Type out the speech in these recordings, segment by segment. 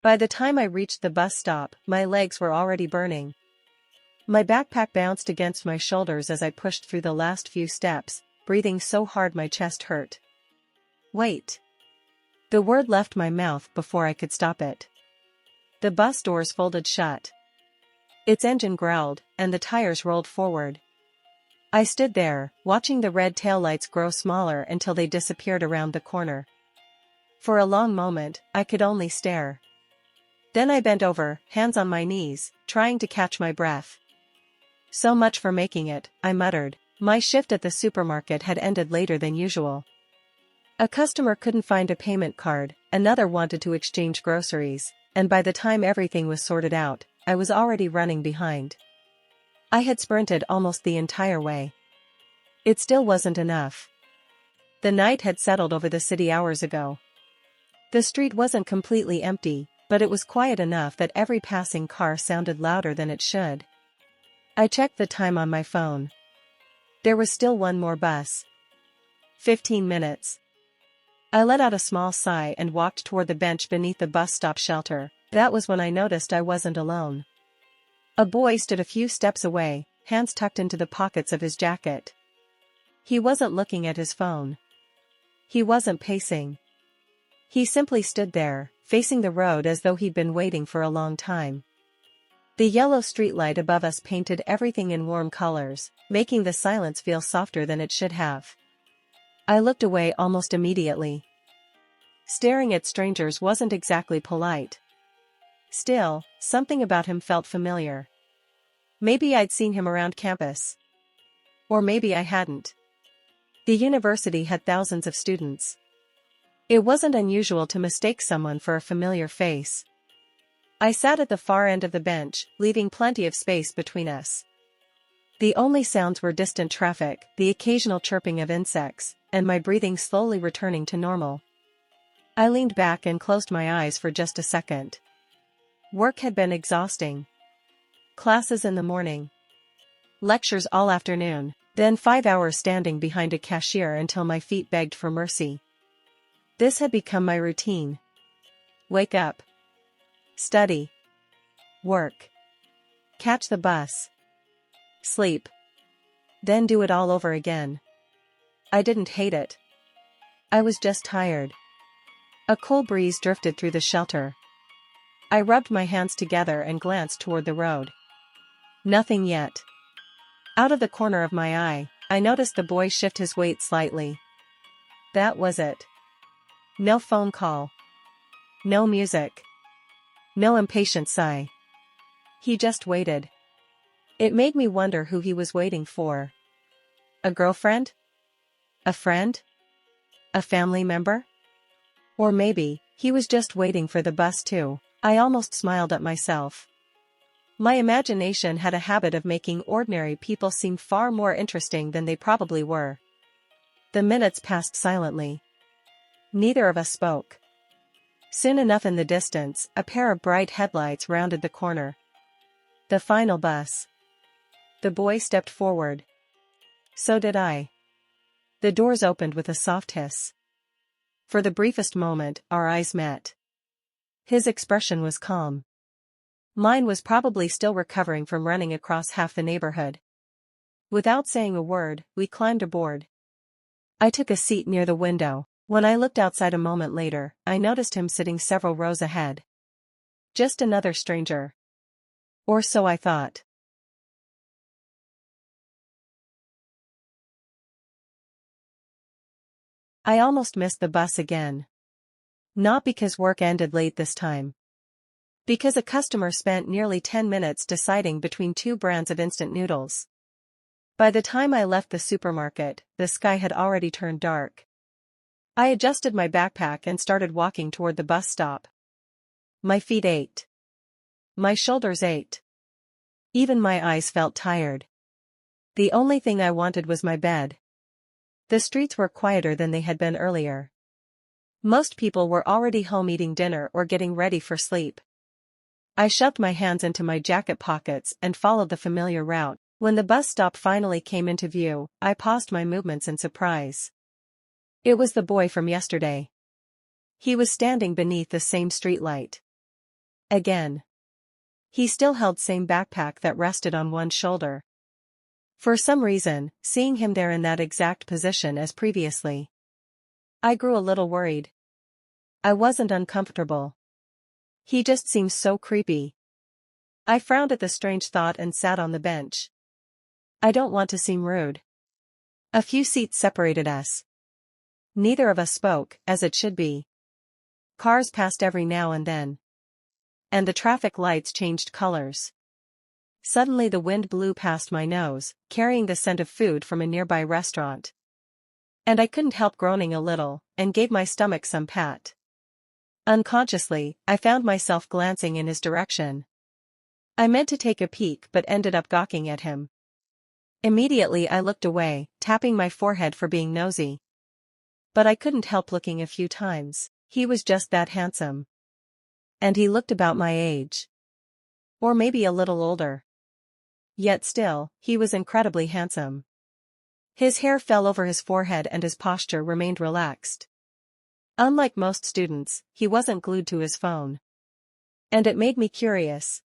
By the time I reached the bus stop, my legs were already burning. My backpack bounced against my shoulders as I pushed through the last few steps, breathing so hard my chest hurt. Wait. The word left my mouth before I could stop it. The bus doors folded shut. Its engine growled, and the tires rolled forward. I stood there, watching the red taillights grow smaller until they disappeared around the corner. For a long moment, I could only stare. Then I bent over, hands on my knees, trying to catch my breath. So much for making it, I muttered. My shift at the supermarket had ended later than usual. A customer couldn't find a payment card, another wanted to exchange groceries, and by the time everything was sorted out, I was already running behind. I had sprinted almost the entire way. It still wasn't enough. The night had settled over the city hours ago. The street wasn't completely empty, but it was quiet enough that every passing car sounded louder than it should. I checked the time on my phone. There was still one more bus. 15 minutes. I let out a small sigh and walked toward the bench beneath the bus stop shelter. That was when I noticed I wasn't alone. A boy stood a few steps away, hands tucked into the pockets of his jacket. He wasn't looking at his phone. He wasn't pacing. He simply stood there, facing the road as though he'd been waiting for a long time. The yellow streetlight above us painted everything in warm colors, making the silence feel softer than it should have. I looked away almost immediately. Staring at strangers wasn't exactly polite. Still, something about him felt familiar. Maybe I'd seen him around campus. Or maybe I hadn't. The university had thousands of students. It wasn't unusual to mistake someone for a familiar face. I sat at the far end of the bench, leaving plenty of space between us. The only sounds were distant traffic, the occasional chirping of insects, and my breathing slowly returning to normal. I leaned back and closed my eyes for just a second. Work had been exhausting. Classes in the morning. Lectures all afternoon, then 5 hours standing behind a cashier until my feet begged for mercy. This had become my routine. Wake up. Study. Work. Catch the bus. Sleep. Then do it all over again. I didn't hate it. I was just tired. A cool breeze drifted through the shelter. I rubbed my hands together and glanced toward the road. Nothing yet. Out of the corner of my eye, I noticed the boy shift his weight slightly. That was it. No phone call. No music. No impatient sigh. He just waited. It made me wonder who he was waiting for. A girlfriend? A friend? A family member? Or maybe, he was just waiting for the bus too. I almost smiled at myself. My imagination had a habit of making ordinary people seem far more interesting than they probably were. The minutes passed silently. Neither of us spoke. Soon enough in the distance, a pair of bright headlights rounded the corner. The final bus. The boy stepped forward. So did I. The doors opened with a soft hiss. For the briefest moment, our eyes met. His expression was calm. Mine was probably still recovering from running across half the neighborhood. Without saying a word, we climbed aboard. I took a seat near the window. When I looked outside a moment later, I noticed him sitting several rows ahead. Just another stranger. Or so I thought. I almost missed the bus again. Not because work ended late this time. Because a customer spent nearly 10 minutes deciding between two brands of instant noodles. By the time I left the supermarket, the sky had already turned dark. I adjusted my backpack and started walking toward the bus stop. My feet ached. My shoulders ached. Even my eyes felt tired. The only thing I wanted was my bed. The streets were quieter than they had been earlier. Most people were already home eating dinner or getting ready for sleep. I shoved my hands into my jacket pockets and followed the familiar route. When the bus stop finally came into view, I paused my movements in surprise. It was the boy from yesterday. He was standing beneath the same streetlight. Again. He still held same backpack that rested on one shoulder. For some reason, seeing him there in that exact position as previously, I grew a little worried. I wasn't uncomfortable. He just seemed so creepy. I frowned at the strange thought and sat on the bench. I don't want to seem rude. A few seats separated us. Neither of us spoke, as it should be. Cars passed every now and then. And the traffic lights changed colors. Suddenly the wind blew past my nose, carrying the scent of food from a nearby restaurant. And I couldn't help groaning a little, and gave my stomach some pat. Unconsciously, I found myself glancing in his direction. I meant to take a peek but ended up gawking at him. Immediately I looked away, tapping my forehead for being nosy. But I couldn't help looking a few times. He was just that handsome. And he looked about my age. Or maybe a little older. Yet still, he was incredibly handsome. His hair fell over his forehead and his posture remained relaxed. Unlike most students, he wasn't glued to his phone. And it made me curious.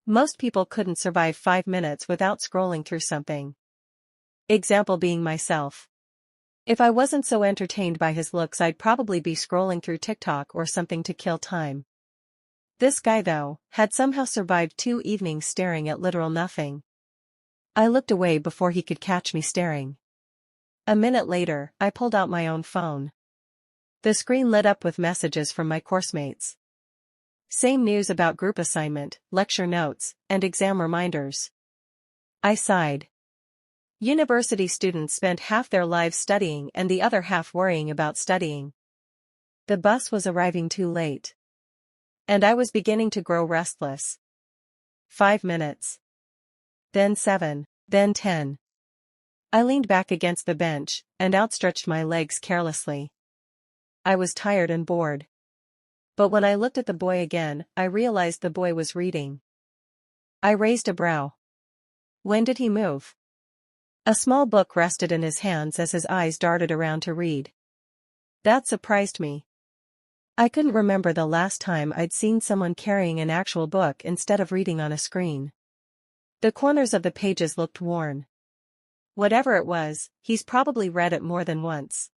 Most people couldn't survive 5 minutes without scrolling through something. Example being myself. If I wasn't so entertained by his looks, I'd probably be scrolling through TikTok or something to kill time. This guy, though, had somehow survived 2 evenings staring at literal nothing. I looked away before he could catch me staring. A minute later, I pulled out my own phone. The screen lit up with messages from my coursemates. Same news about group assignment, lecture notes, and exam reminders. I sighed. University students spend half their lives studying and the other half worrying about studying. The bus was arriving too late. And I was beginning to grow restless. 5 minutes. Then 7, then 10. I leaned back against the bench and outstretched my legs carelessly. I was tired and bored. But when I looked at the boy again, I realized the boy was reading. I raised a brow. When did he move? A small book rested in his hands as his eyes darted around to read. That surprised me. I couldn't remember the last time I'd seen someone carrying an actual book instead of reading on a screen. The corners of the pages looked worn. Whatever it was, he's probably read it more than once.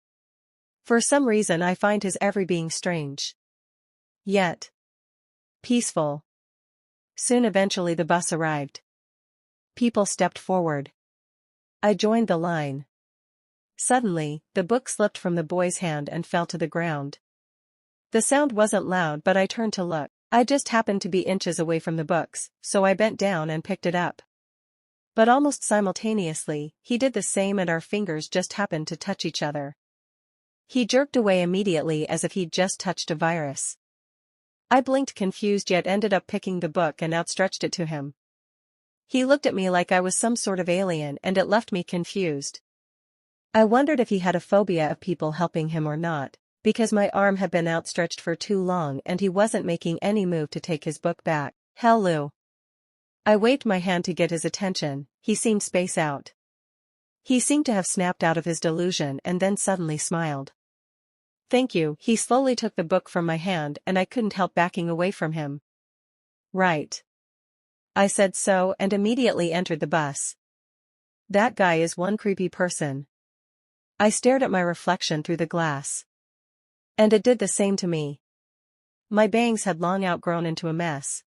For some reason I find his every being strange. Yet peaceful. Soon eventually the bus arrived. People stepped forward. I joined the line. Suddenly, the book slipped from the boy's hand and fell to the ground. The sound wasn't loud, but I turned to look. I just happened to be inches away from the books, so I bent down and picked it up. But almost simultaneously, he did the same and our fingers just happened to touch each other. He jerked away immediately as if he'd just touched a virus. I blinked confused yet ended up picking the book and outstretched it to him. He looked at me like I was some sort of alien and it left me confused. I wondered if he had a phobia of people helping him or not, because my arm had been outstretched for too long and he wasn't making any move to take his book back. Hello. I waved my hand to get his attention. He seemed spaced out. He seemed to have snapped out of his delusion and then suddenly smiled. Thank you. He slowly took the book from my hand and I couldn't help backing away from him. Right. I said so and immediately entered the bus. That guy is one creepy person. I stared at my reflection through the glass. And it did the same to me. My bangs had long outgrown into a mess.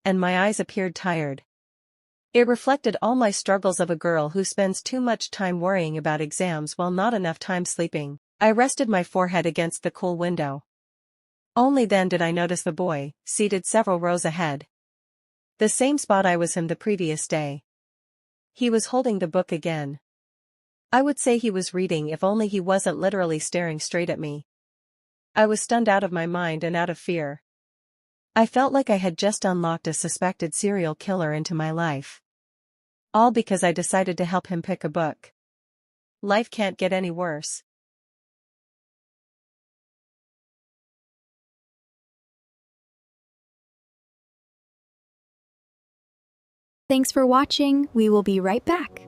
And my eyes appeared tired. It reflected all my struggles of a girl who spends too much time worrying about exams while not enough time sleeping. I rested my forehead against the cool window. Only then did I notice the boy, seated several rows ahead. The same spot I was in the previous day. He was holding the book again. I would say he was reading if only he wasn't literally staring straight at me. I was stunned out of my mind and out of fear. I felt like I had just unlocked a suspected serial killer into my life. All because I decided to help him pick a book. Life can't get any worse. Thanks for watching. We will be right back.